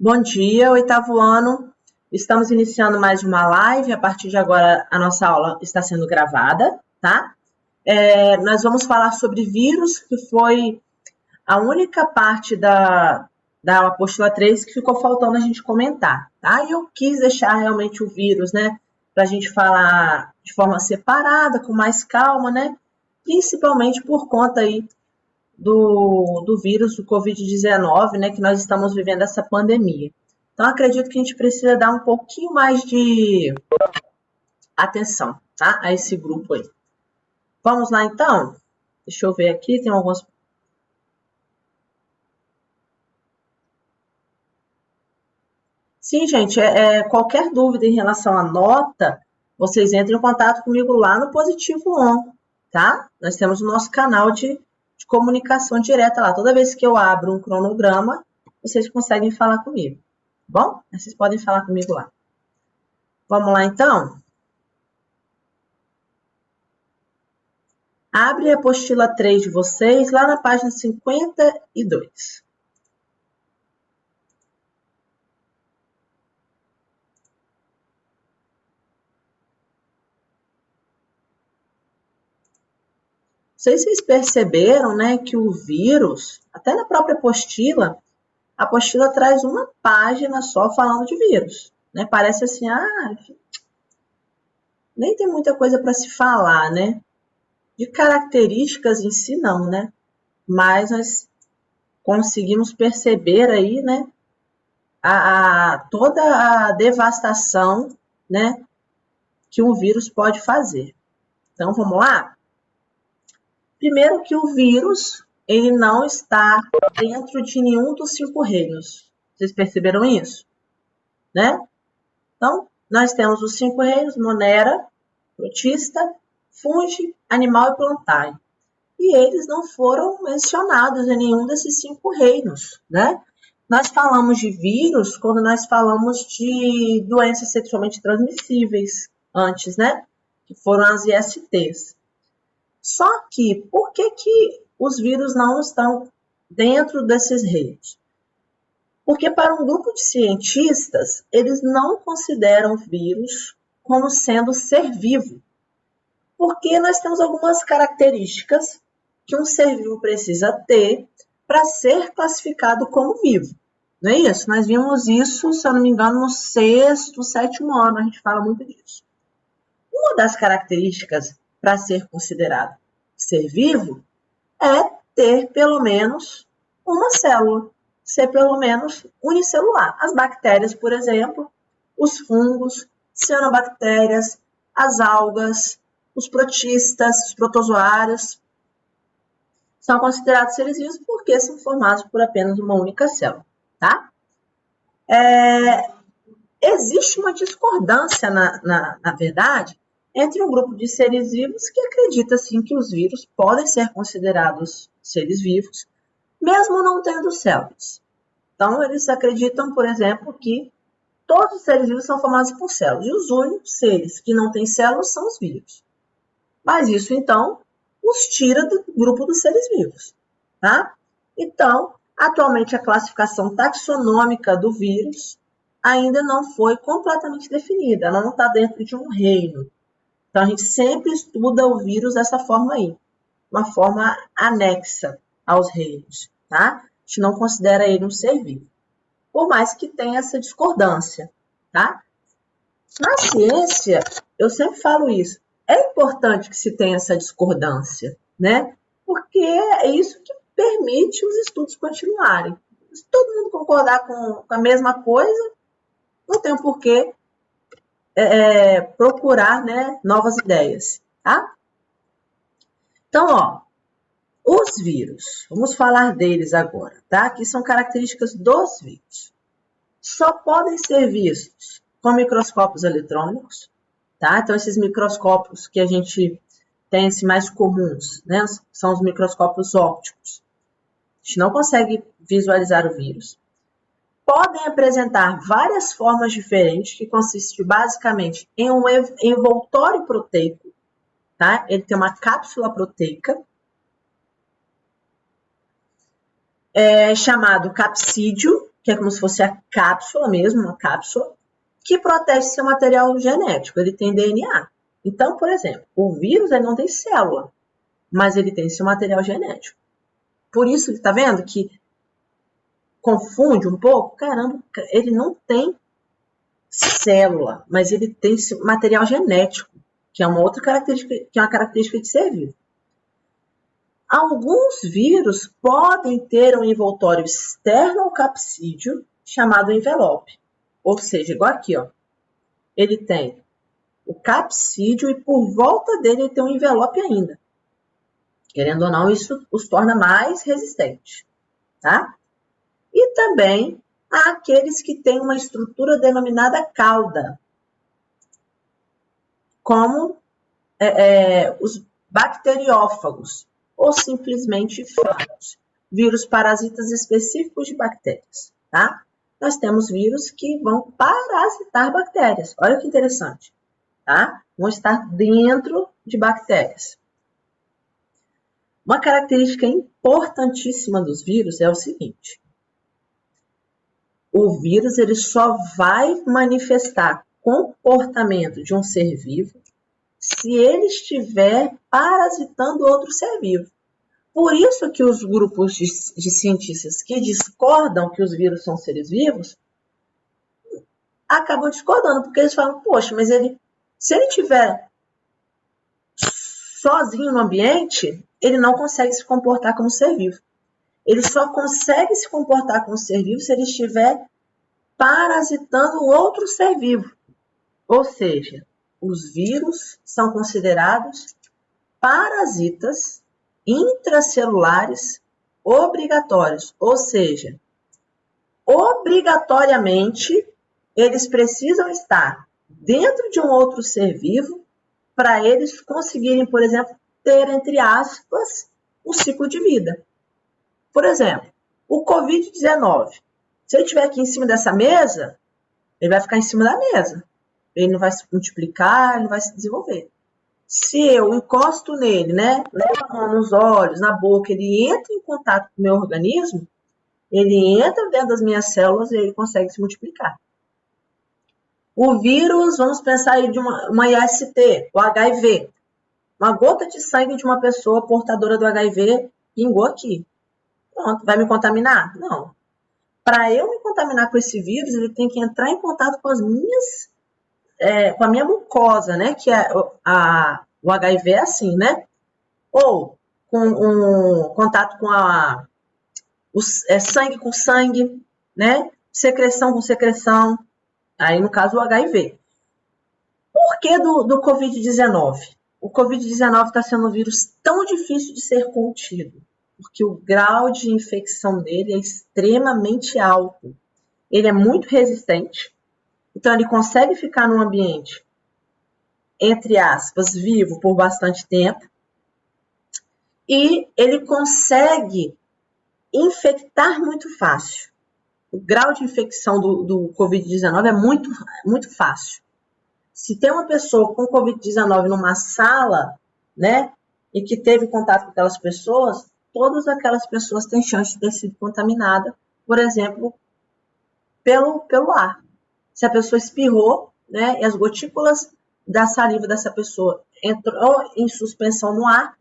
Bom dia, oitavo ano. Estamos iniciando mais uma live. A partir de agora, a nossa aula está sendo gravada, tá? Nós vamos falar sobre vírus, que foi a única parte da apostila 3 que ficou faltando a gente comentar, tá? E eu quis deixar realmente o vírus, né, para a gente falar de forma separada, com mais calma, né? Principalmente por conta aí do vírus do Covid-19, né, que nós estamos vivendo essa pandemia. Então, acredito que a gente precisa dar um pouquinho mais de atenção, tá, a esse grupo aí. Vamos lá, então? Deixa eu ver aqui, tem alguns... Sim, gente, qualquer dúvida em relação à nota, vocês entrem em contato comigo lá no Positivo On, tá? Nós temos o nosso canal de comunicação direta lá. Toda vez que eu abro um cronograma, vocês conseguem falar comigo, tá bom? Vocês podem falar comigo lá. Vamos lá, então? Abre a apostila 3 de vocês lá na página 52. Não sei se vocês perceberam, né, que o vírus, até na própria apostila, a apostila traz uma página só falando de vírus, né? Parece assim, nem tem muita coisa para se falar, né? De características em si, não, né? Mas nós conseguimos perceber aí, né, toda a devastação, né, que um vírus pode fazer. Então, vamos lá? Primeiro que o vírus, ele não está dentro de nenhum dos 5 reinos. Vocês perceberam isso? Né? Então, nós temos os 5 reinos: Monera, protista, fungi, animal e plantário. E eles não foram mencionados em nenhum desses 5 reinos, né? Nós falamos de vírus quando nós falamos de doenças sexualmente transmissíveis antes, né? Que foram as ISTs. Só que, por que os vírus não estão dentro desses reinos? Porque para um grupo de cientistas, eles não consideram vírus como sendo ser vivo. Porque nós temos algumas características que um ser vivo precisa ter para ser classificado como vivo. Não é isso? Nós vimos isso, se eu não me engano, no 6º, 7º ano, a gente fala muito disso. Uma das características para ser considerado ser vivo é ter pelo menos uma célula, ser pelo menos unicelular. As bactérias, por exemplo, os fungos, cianobactérias, as algas, os protistas, os protozoários, são considerados seres vivos porque são formados por apenas uma única célula, tá? Existe uma discordância, na verdade, entre um grupo de seres vivos que acredita, sim, que os vírus podem ser considerados seres vivos, mesmo não tendo células. Então, eles acreditam, por exemplo, que todos os seres vivos são formados por células, e os únicos seres que não têm células são os vírus. Mas isso, então, os tira do grupo dos seres vivos, tá? Então, atualmente, a classificação taxonômica do vírus ainda não foi completamente definida, ela não está dentro de um reino. Então, a gente sempre estuda o vírus dessa forma aí, uma forma anexa aos reinos, tá? A gente não considera ele um ser vivo, por mais que tenha essa discordância, tá? Na ciência, eu sempre falo isso, é importante que se tenha essa discordância, né? Porque é isso que permite os estudos continuarem. Se todo mundo concordar com a mesma coisa, não tem um porquê procurar, né, novas ideias, tá? Então, ó, os vírus, vamos falar deles agora, tá? Aqui são características dos vírus. Só podem ser vistos com microscópios eletrônicos, tá? Então, esses microscópios que a gente tem assim, mais comuns, né? São os microscópios ópticos. A gente não consegue visualizar o vírus. Podem apresentar várias formas diferentes, que consiste basicamente em um envoltório proteico, tá? Ele tem uma cápsula proteica, chamado capsídio, que é como se fosse a cápsula mesmo, uma cápsula, que protege seu material genético, ele tem DNA. Então, por exemplo, o vírus ele não tem célula, mas ele tem seu material genético. Por isso, está vendo que confunde um pouco? Caramba, ele não tem célula, mas ele tem material genético, que é uma outra característica, que é uma característica de ser vivo. Alguns vírus podem ter um envoltório externo ao capsídeo, chamado envelope. Ou seja, igual aqui, ó. Ele tem o capsídeo e por volta dele ele tem um envelope ainda. Querendo ou não, isso os torna mais resistentes, tá? E também há aqueles que têm uma estrutura denominada cauda, como os bacteriófagos, ou simplesmente fagos, vírus parasitas específicos de bactérias, tá? Nós temos vírus que vão parasitar bactérias, olha que interessante, tá? Vão estar dentro de bactérias. Uma característica importantíssima dos vírus é o seguinte: o vírus ele só vai manifestar comportamento de um ser vivo se ele estiver parasitando outro ser vivo. Por isso que os grupos de cientistas que discordam que os vírus são seres vivos acabam discordando, porque eles falam, poxa, mas se ele estiver sozinho no ambiente, ele não consegue se comportar como ser vivo. Ele só consegue se comportar como ser vivo se ele estiver parasitando outro ser vivo. Ou seja, os vírus são considerados parasitas intracelulares obrigatórios. Ou seja, obrigatoriamente, eles precisam estar dentro de um outro ser vivo para eles conseguirem, por exemplo, ter, entre aspas, um ciclo de vida. Por exemplo, o Covid-19. Se ele estiver aqui em cima dessa mesa, ele vai ficar em cima da mesa. Ele não vai se multiplicar, ele não vai se desenvolver. Se eu encosto nele, né, levo a mão nos olhos, na boca, ele entra em contato com o meu organismo, ele entra dentro das minhas células e ele consegue se multiplicar. O vírus, vamos pensar aí de uma IST, o HIV. Uma gota de sangue de uma pessoa portadora do HIV pingou aqui. Pronto, vai me contaminar? Não. Para eu me contaminar com esse vírus, ele tem que entrar em contato com com a minha mucosa, né? Que o HIV é assim, né? Ou com um contato com sangue com sangue, né? Secreção com secreção. Aí, no caso, o HIV. Por que do Covid-19? O Covid-19 está sendo um vírus tão difícil de ser contido, porque o grau de infecção dele é extremamente alto. Ele é muito resistente, então ele consegue ficar num ambiente, entre aspas, vivo por bastante tempo, e ele consegue infectar muito fácil. O grau de infecção do Covid-19 é muito fácil. Se tem uma pessoa com Covid-19 numa sala, né, e que teve contato com aquelas pessoas, todas aquelas pessoas têm chance de ter sido contaminada, por exemplo, pelo ar. Se a pessoa espirrou, né, e as gotículas da saliva dessa pessoa entrou em suspensão no ar,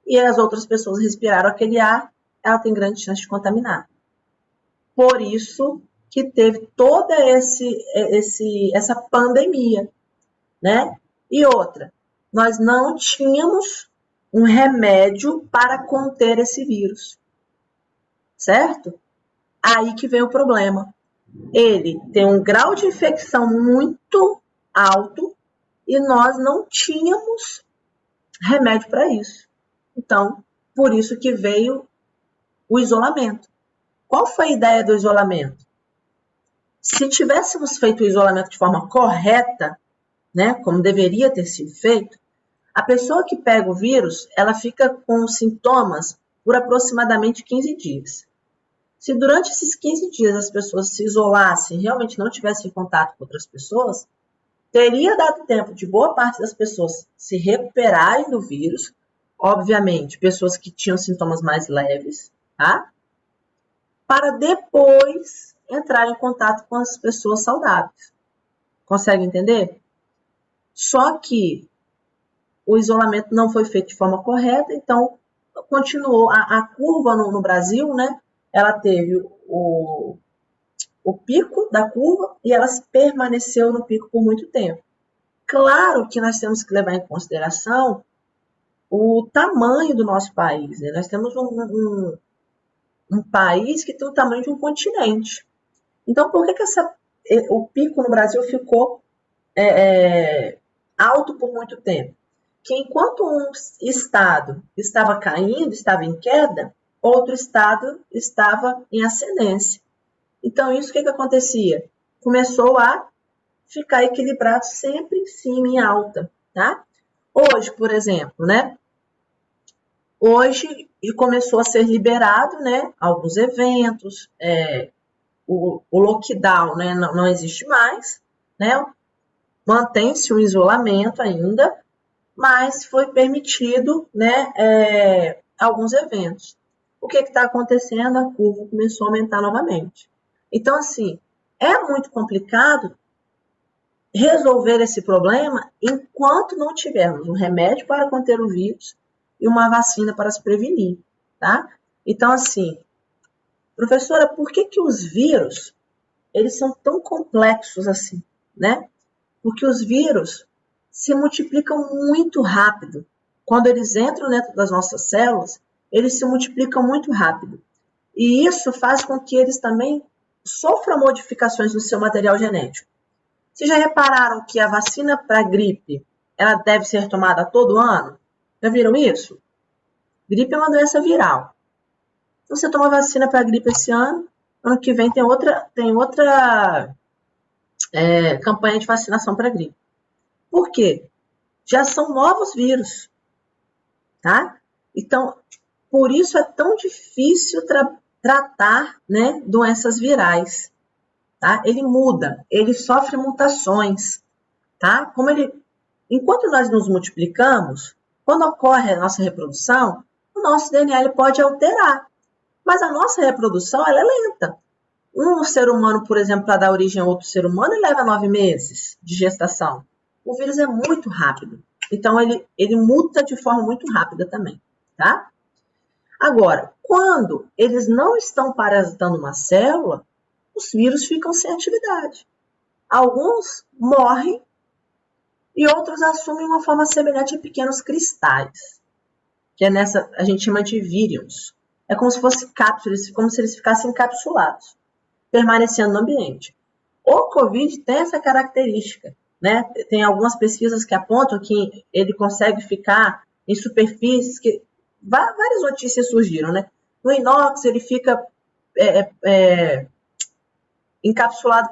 e as outras pessoas respiraram aquele ar, ela tem grande chance de contaminar. Por isso que teve toda essa pandemia, né? E outra, nós não tínhamos um remédio para conter esse vírus, certo? Aí que vem o problema. Ele tem um grau de infecção muito alto e nós não tínhamos remédio para isso. Então, por isso que veio o isolamento. Qual foi a ideia do isolamento? Se tivéssemos feito o isolamento de forma correta, né, como deveria ter sido feito, a pessoa que pega o vírus, ela fica com sintomas por aproximadamente 15 dias. Se durante esses 15 dias as pessoas se isolassem e realmente não tivessem contato com outras pessoas, teria dado tempo de boa parte das pessoas se recuperarem do vírus, obviamente, pessoas que tinham sintomas mais leves, tá? Para depois entrar em contato com as pessoas saudáveis. Consegue entender? Só que o isolamento não foi feito de forma correta, então continuou a curva no Brasil, né? Ela teve o pico da curva e ela permaneceu no pico por muito tempo. Claro que nós temos que levar em consideração o tamanho do nosso país, né? Nós temos um país que tem o tamanho de um continente. Então, por que o pico no Brasil ficou alto por muito tempo? Que enquanto um estado estava caindo, estava em queda, outro estado estava em ascendência. Então, isso o que acontecia? Começou a ficar equilibrado sempre em cima, em alta, tá? Hoje, por exemplo, né? Hoje começou a ser liberado, né? Alguns eventos, o lockdown, né? Não existe mais, né? Mantém-se o isolamento ainda, mas foi permitido, né? Alguns eventos. O que está acontecendo? A curva começou a aumentar novamente. Então, assim, é muito complicado resolver esse problema enquanto não tivermos um remédio para conter o vírus e uma vacina para se prevenir, tá? Então, assim, professora, por que os vírus, eles são tão complexos assim, né? Porque os vírus se multiplicam muito rápido. Quando eles entram dentro das nossas células, eles se multiplicam muito rápido. E isso faz com que eles também sofram modificações no seu material genético. Vocês já repararam que a vacina para gripe, ela deve ser tomada todo ano? Já viram isso? Gripe é uma doença viral. Então, você toma vacina para gripe esse ano que vem tem outra campanha de vacinação para gripe. Por quê? Já são novos vírus, tá? Então, por isso é tão difícil tratar, né, doenças virais, tá? Ele muda, ele sofre mutações, tá? Enquanto nós nos multiplicamos, quando ocorre a nossa reprodução, o nosso DNA ele pode alterar, mas a nossa reprodução ela é lenta. Um ser humano, por exemplo, para dar origem a outro ser humano, leva 9 meses de gestação. O vírus é muito rápido, então ele muta de forma muito rápida também, tá? Agora, quando eles não estão parasitando uma célula, os vírus ficam sem atividade. Alguns morrem e outros assumem uma forma semelhante a pequenos cristais, que a gente chama de vírions. É como se fosse cápsulas, como se eles ficassem encapsulados, permanecendo no ambiente. O Covid tem essa característica, né? Tem algumas pesquisas que apontam que ele consegue ficar em superfícies que várias notícias surgiram, né? No inox ele fica encapsulado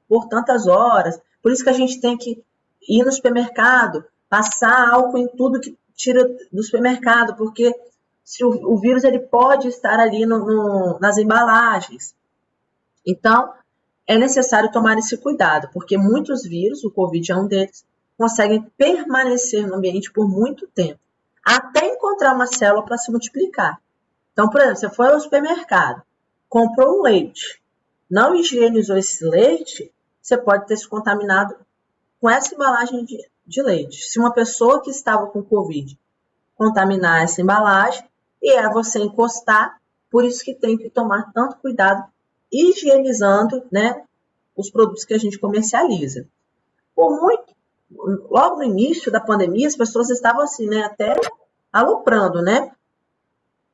por tantas horas. Por isso que a gente tem que ir no supermercado, passar álcool em tudo que tira do supermercado, porque se o vírus ele pode estar ali nas embalagens. Então, é necessário tomar esse cuidado, porque muitos vírus, o Covid é um deles, conseguem permanecer no ambiente por muito tempo, até encontrar uma célula para se multiplicar. Então, por exemplo, você foi ao supermercado, comprou um leite, não higienizou esse leite, você pode ter se contaminado com essa embalagem de leite. Se uma pessoa que estava com Covid contaminar essa embalagem, e você encostar, por isso que tem que tomar tanto cuidado higienizando, né, os produtos que a gente comercializa. Logo no início da pandemia, as pessoas estavam assim, né, até aloprando, né?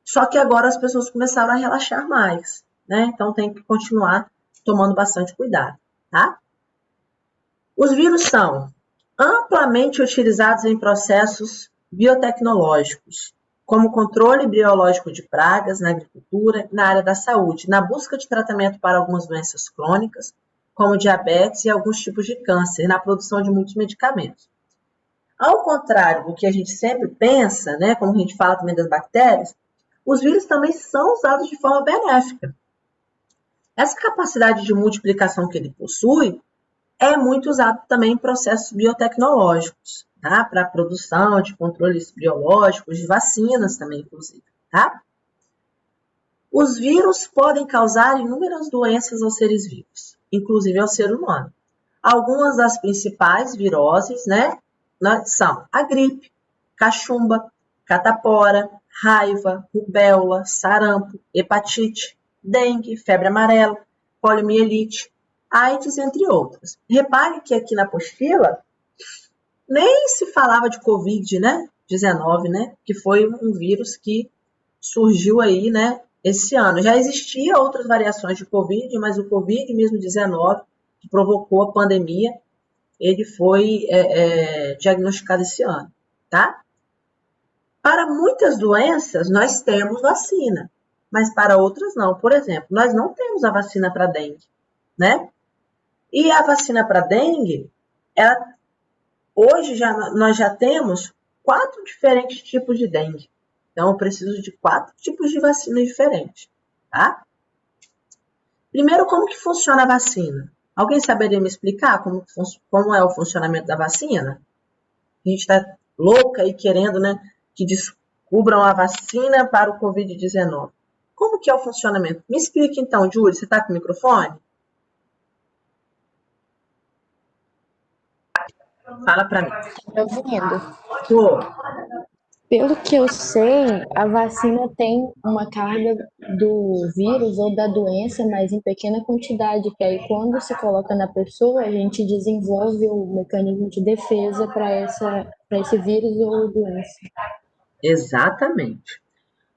Só que agora as pessoas começaram a relaxar mais, né? Então tem que continuar tomando bastante cuidado, tá? Os vírus são amplamente utilizados em processos biotecnológicos, como controle biológico de pragas na agricultura, na área da saúde, na busca de tratamento para algumas doenças crônicas, como diabetes e alguns tipos de câncer, na produção de muitos medicamentos. Ao contrário do que a gente sempre pensa, né, como a gente fala também das bactérias, os vírus também são usados de forma benéfica. Essa capacidade de multiplicação que ele possui é muito usado também em processos biotecnológicos, tá? Para a produção de controles biológicos, de vacinas também, inclusive, tá? Os vírus podem causar inúmeras doenças aos seres vivos, inclusive ao ser humano. Algumas das principais viroses, né, são a gripe, cachumba, catapora, raiva, rubéola, sarampo, hepatite, dengue, febre amarela, poliomielite, AIDS, entre outras. Repare que aqui na apostila nem se falava de Covid, né? 19, né? Que foi um vírus que surgiu aí, né? Esse ano. Já existia outras variações de Covid, mas o Covid mesmo 19, que provocou a pandemia, ele foi diagnosticado esse ano, tá? Para muitas doenças, nós temos vacina, mas para outras não. Por exemplo, nós não temos a vacina para dengue, né? E a vacina para dengue, hoje nós já temos 4 diferentes tipos de dengue. Então, eu preciso de 4 tipos de vacina diferentes, tá? Primeiro, como que funciona a vacina? Alguém saberia me explicar como é o funcionamento da vacina? A gente está louca e querendo, né, que descubram a vacina para o Covid-19. Como que é o funcionamento? Me explica então, Júlia, você está com o microfone? Fala para mim. Tá ouvindo? Tô. Pelo que eu sei, a vacina tem uma carga do vírus ou da doença, mas em pequena quantidade, que aí quando se coloca na pessoa, a gente desenvolve o mecanismo de defesa para esse vírus ou doença. Exatamente.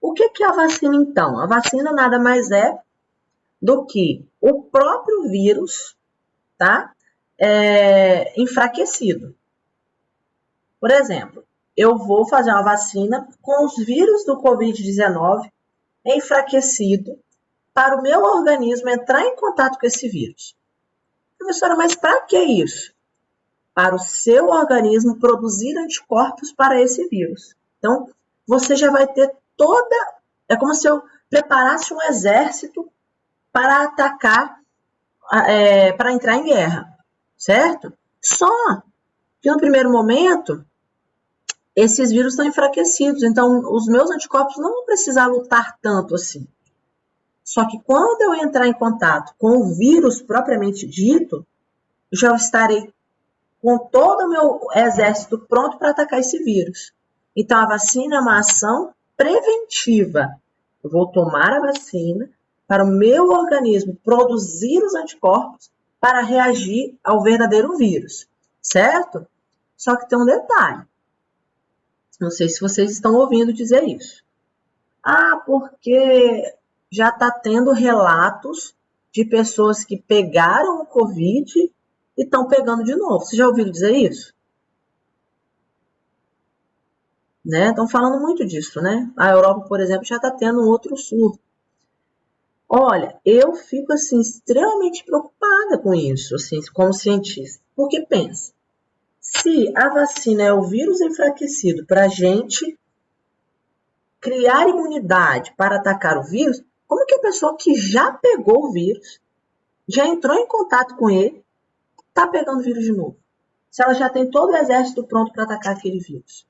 O que é a vacina, então? A vacina nada mais é do que o próprio vírus, tá? Enfraquecido. Por exemplo, eu vou fazer uma vacina com os vírus do Covid-19 enfraquecido para o meu organismo entrar em contato com esse vírus. Professora, mas para que isso? Para o seu organismo produzir anticorpos para esse vírus. Então, você já vai ter toda. É como se eu preparasse um exército para atacar, para entrar em guerra, certo? Só que no primeiro momento, esses vírus estão enfraquecidos, então os meus anticorpos não vão precisar lutar tanto assim. Só que quando eu entrar em contato com o vírus propriamente dito, já estarei com todo o meu exército pronto para atacar esse vírus. Então, a vacina é uma ação preventiva. Eu vou tomar a vacina para o meu organismo produzir os anticorpos para reagir ao verdadeiro vírus, certo? Só que tem um detalhe. Não sei se vocês estão ouvindo dizer isso. Ah, porque já está tendo relatos de pessoas que pegaram o Covid e estão pegando de novo. Vocês já ouviram dizer isso? Né? Estão falando muito disso, né? A Europa, por exemplo, já está tendo um outro surto. Olha, eu fico assim extremamente preocupada com isso, assim, como cientista. Porque pensa, se a vacina é o vírus enfraquecido para a gente criar imunidade para atacar o vírus, como que a pessoa que já pegou o vírus, já entrou em contato com ele, está pegando o vírus de novo? Se ela já tem todo o exército pronto para atacar aquele vírus.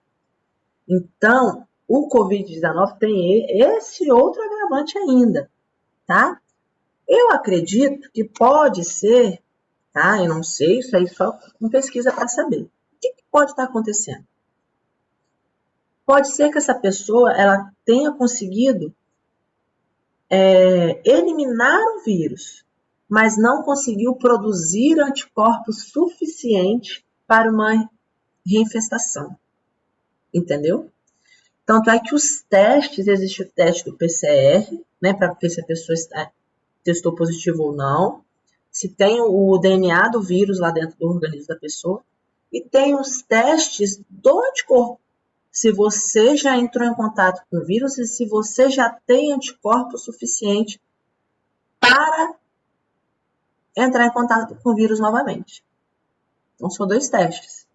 Então, o Covid-19 tem esse outro agravante ainda, tá? Eu acredito que pode ser, tá? Eu não sei, isso aí só com pesquisa para saber. O que pode estar acontecendo? Pode ser que essa pessoa ela tenha conseguido eliminar o vírus, mas não conseguiu produzir anticorpos suficiente para uma reinfestação. Entendeu? Tanto é que os testes, existe o teste do PCR, né, para ver se a pessoa testou positivo ou não, se tem o DNA do vírus lá dentro do organismo da pessoa, e tem os testes do anticorpo, se você já entrou em contato com o vírus e se você já tem anticorpo suficiente para entrar em contato com o vírus novamente. Então, são 2 testes.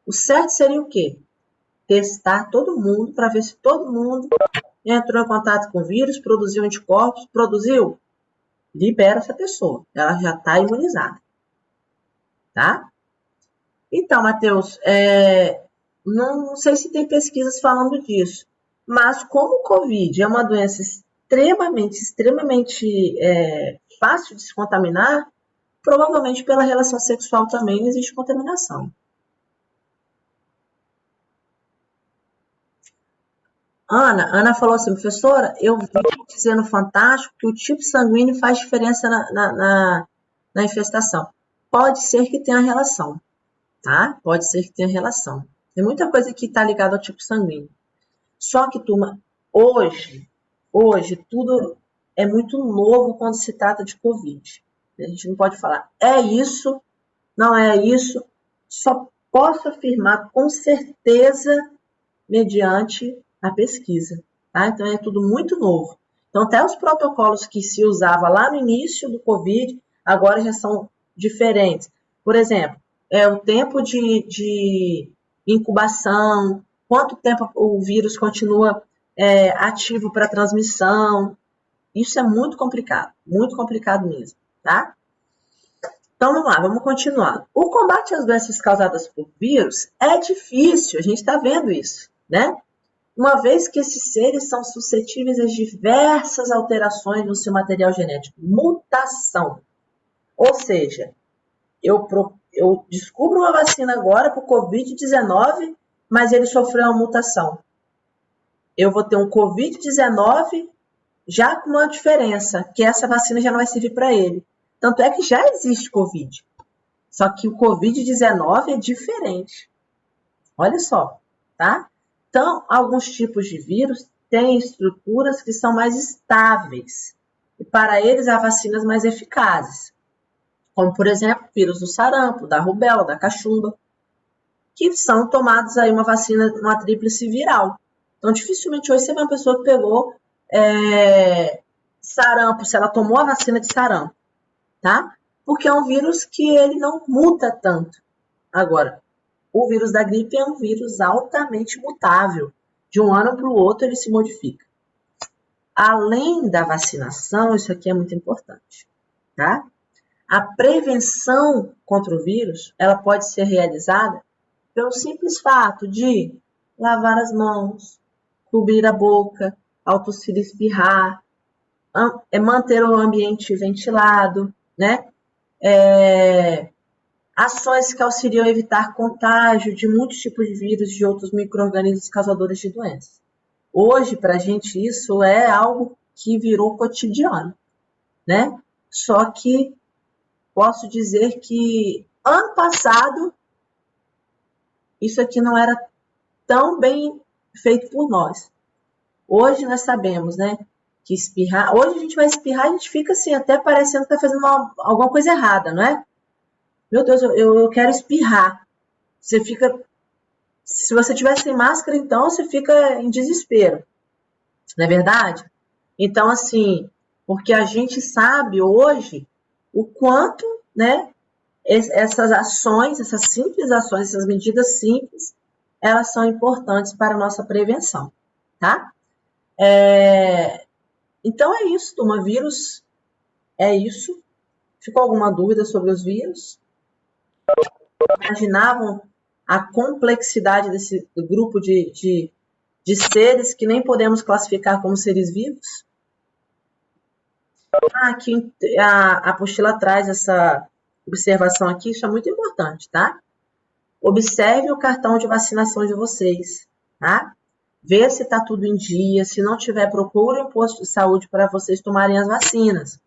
O certo seria o quê? Testar todo mundo para ver se todo mundo entrou em contato com o vírus, produziu anticorpos, produziu, libera essa pessoa, ela já está imunizada, tá? Então, Matheus, não sei se tem pesquisas falando disso, mas como o Covid é uma doença extremamente fácil de se contaminar, provavelmente pela relação sexual também existe contaminação. Ana falou assim, professora, eu vi dizer no Fantástico que o tipo sanguíneo faz diferença na infestação. Pode ser que tenha relação, tá? Pode ser que tenha relação. Tem muita coisa que está ligada ao tipo sanguíneo. Só que, turma, hoje tudo é muito novo quando se trata de Covid. A gente não pode falar, é isso, não é isso. Só posso afirmar com certeza mediante a pesquisa. Tá? Então, é tudo muito novo. Então, até os protocolos que se usava lá no início do Covid, agora já são diferentes. Por exemplo, o tempo de incubação, quanto tempo o vírus continua ativo para transmissão. Isso é muito complicado mesmo, tá? Então, vamos lá, vamos continuar. O combate às doenças causadas por vírus é difícil, a gente está vendo isso, né? Uma vez que esses seres são suscetíveis a diversas alterações no seu material genético. Mutação. Ou seja, eu descubro uma vacina agora para o Covid-19, mas ele sofreu uma mutação. Eu vou ter um Covid-19 já com uma diferença, que essa vacina já não vai servir para ele. Tanto é que já existe Covid. Só que o Covid-19 é diferente. Olha só, tá? Então, alguns tipos de vírus têm estruturas que são mais estáveis. E para eles, há vacinas mais eficazes. Como, por exemplo, vírus do sarampo, da rubéola, da cachumba, que são tomados aí uma vacina, uma tríplice viral. Então, dificilmente hoje você vê uma pessoa que pegou sarampo, se ela tomou a vacina de sarampo, tá? Porque é um vírus que ele não muta tanto. Agora, o vírus da gripe é um vírus altamente mutável. De um ano para o outro ele se modifica. Além da vacinação, isso aqui é muito importante, tá? A prevenção contra o vírus, ela pode ser realizada pelo simples fato de lavar as mãos, cobrir a boca, ao tossir e espirrar, manter o ambiente ventilado, né? Ações que auxiliam a evitar contágio de muitos tipos de vírus e de outros micro-organismos causadores de doenças. Hoje, para a gente, isso é algo que virou cotidiano, né? Só que posso dizer que ano passado isso aqui não era tão bem feito por nós. Hoje nós sabemos, né? Que espirrar. Hoje a gente vai espirrar, a gente fica assim, até parecendo que está fazendo alguma coisa errada, não é? Meu Deus, eu quero espirrar. Você fica. Se você tiver sem máscara, então você fica em desespero. Não é verdade? Então, assim, porque a gente sabe hoje o quanto, né, essas ações, essas simples ações, essas medidas simples, elas são importantes para a nossa prevenção, tá? Então é isso, turma. Vírus é isso. Ficou alguma dúvida sobre os vírus? Imaginavam a complexidade desse grupo de seres que nem podemos classificar como seres vivos? Aqui a apostila traz essa observação aqui, isso é muito importante, tá? Observe o cartão de vacinação de vocês, tá? Vê se está tudo em dia, se não tiver, procure um posto de saúde para vocês tomarem as vacinas.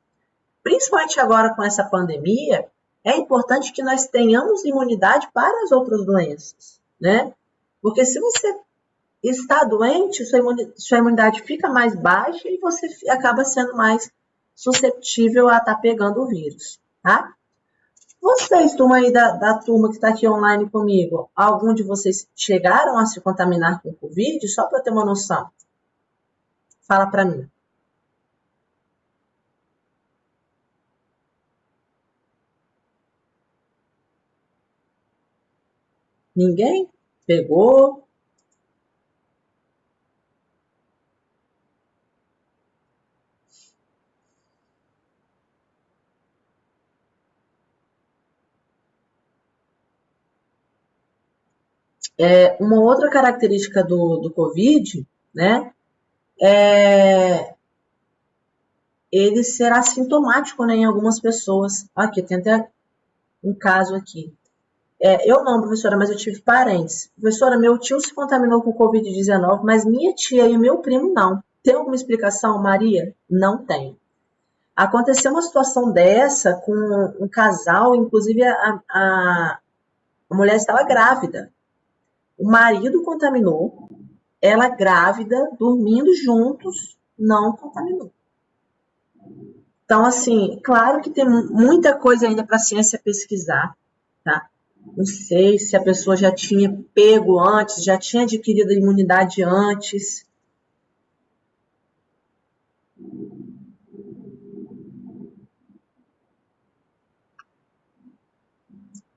Principalmente agora com essa pandemia, é importante que nós tenhamos imunidade para as outras doenças, né? Porque se você está doente, sua imunidade fica mais baixa e você acaba sendo mais susceptível a estar pegando o vírus, tá? Vocês, turma aí da turma que está aqui online comigo, algum de vocês chegaram a se contaminar com Covid? Só para eu ter uma noção. Fala para mim. Ninguém? Pegou? Uma outra característica do Covid, né, é ele será sintomático, né, em algumas pessoas. Aqui, tem até um caso aqui. Eu não, professora, mas eu tive parentes. Professora, meu tio se contaminou com Covid-19, mas minha tia e meu primo não. Tem alguma explicação, Maria? Não tem. Aconteceu uma situação dessa com um casal, inclusive a mulher estava grávida. O marido contaminou, ela grávida, dormindo juntos, não contaminou. Então, assim, claro que tem muita coisa ainda para a ciência pesquisar, tá? Não sei se a pessoa já tinha pego antes, já tinha adquirido a imunidade antes.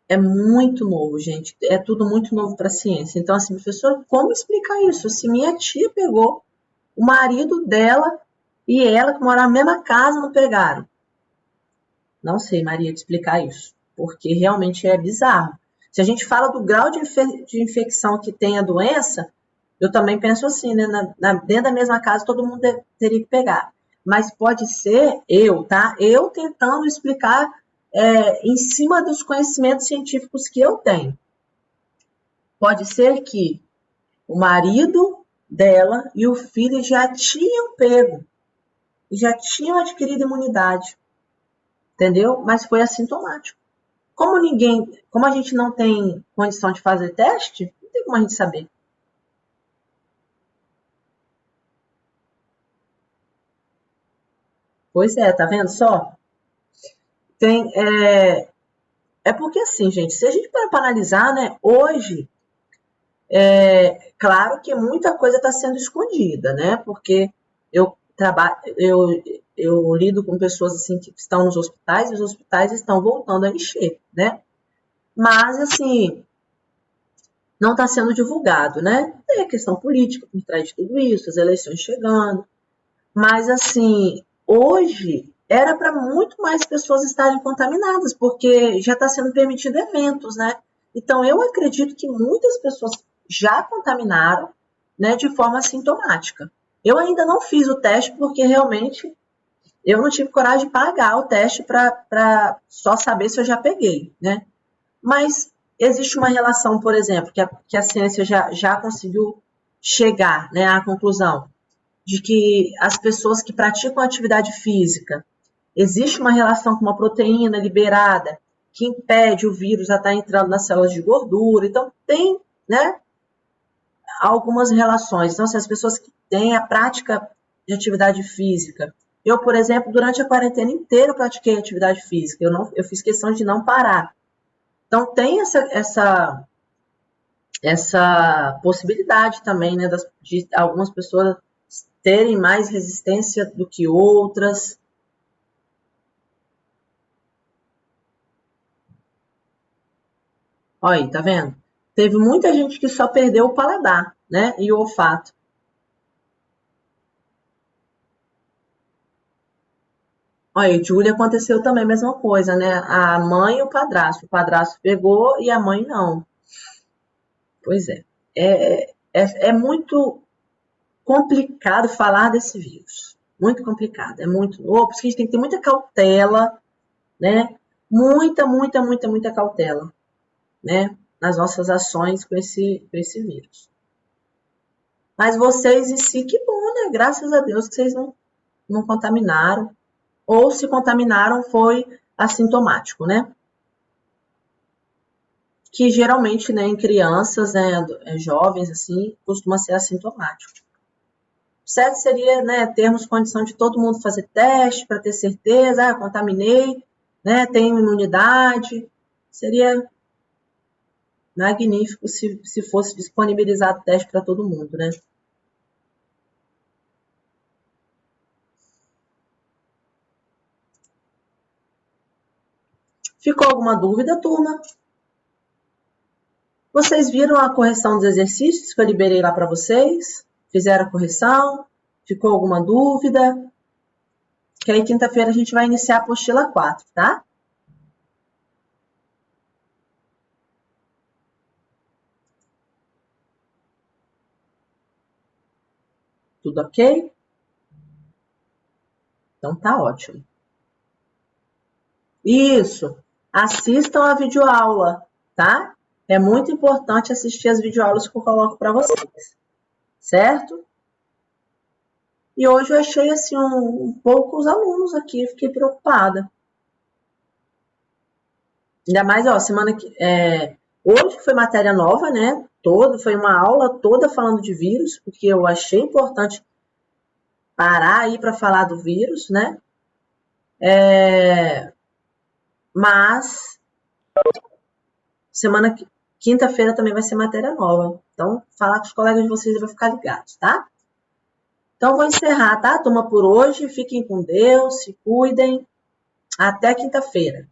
É muito novo, gente. É tudo muito novo para a ciência. Então, assim, professor, como explicar isso? Se minha tia pegou, o marido dela e ela, que moram na mesma casa, não pegaram. Não sei, Maria, te explicar isso, porque realmente é bizarro. Se a gente fala do grau de infecção que tem a doença, eu também penso assim, né? Dentro da mesma casa, todo mundo teria que pegar. Mas pode ser eu, tá? Eu tentando explicar em cima dos conhecimentos científicos que eu tenho. Pode ser que o marido dela e o filho já tinham pego, já tinham adquirido imunidade, entendeu? Mas foi assintomático. Como a gente não tem condição de fazer teste, não tem como a gente saber. Pois é, tá vendo só? Tem, é porque assim, gente, se a gente parar para analisar, né, hoje, claro que muita coisa está sendo escondida, né, porque eu trabalho, eu lido com pessoas assim que estão nos hospitais e os hospitais estão voltando a encher, né, mas assim, não está sendo divulgado, né, tem a questão política por trás de tudo isso, as eleições chegando, mas assim, hoje era para muito mais pessoas estarem contaminadas, porque já está sendo permitido eventos, né? Então eu acredito que muitas pessoas já contaminaram, né, de forma sintomática. Eu ainda não fiz o teste porque realmente eu não tive coragem de pagar o teste para só saber se eu já peguei, né? Mas existe uma relação, por exemplo, que a ciência já conseguiu chegar, né, à conclusão de que as pessoas que praticam atividade física, existe uma relação com uma proteína liberada que impede o vírus a estar entrando nas células de gordura. Então, tem, né, algumas relações. Então, assim, as pessoas que têm a prática de atividade física. Eu, por exemplo, durante a quarentena inteira pratiquei atividade física. Eu fiz questão de não parar. Então, tem essa possibilidade também, né, de algumas pessoas terem mais resistência do que outras. Olha aí, tá vendo? Teve muita gente que só perdeu o paladar, né? E o olfato. Olha aí, Júlia aconteceu também a mesma coisa, né? A mãe e o padrasto. O padrasto pegou e a mãe não. Pois é. É muito complicado falar desse vírus. Muito complicado. É muito novo. Por isso que a gente tem que ter muita cautela, né? Muita, muita, muita, muita cautela, né? Nas nossas ações com esse vírus. Mas vocês em si, que bom, né? Graças a Deus que vocês não contaminaram. Ou se contaminaram, foi assintomático, né? Que geralmente, né, em crianças, né, jovens, assim, costuma ser assintomático. O certo seria, né, termos condição de todo mundo fazer teste para ter certeza, contaminei, né, tenho imunidade. Seria magnífico se fosse disponibilizado teste para todo mundo, né? Ficou alguma dúvida, turma? Vocês viram a correção dos exercícios que eu liberei lá para vocês? Fizeram a correção? Ficou alguma dúvida? Que aí quinta-feira a gente vai iniciar a apostila 4, tá? Tudo ok? Então tá ótimo. Isso. Assistam a videoaula, tá? É muito importante assistir as videoaulas que eu coloco para vocês, certo? E hoje eu achei assim poucos alunos aqui, fiquei preocupada. Ainda mais, ó, hoje foi matéria nova, né? Foi uma aula toda falando de vírus, porque eu achei importante parar aí para falar do vírus, né? Mas quinta-feira também vai ser matéria nova. Então, falar com os colegas de vocês vai ficar ligados, tá? Então, vou encerrar, tá, turma, por hoje. Fiquem com Deus, se cuidem. Até quinta-feira.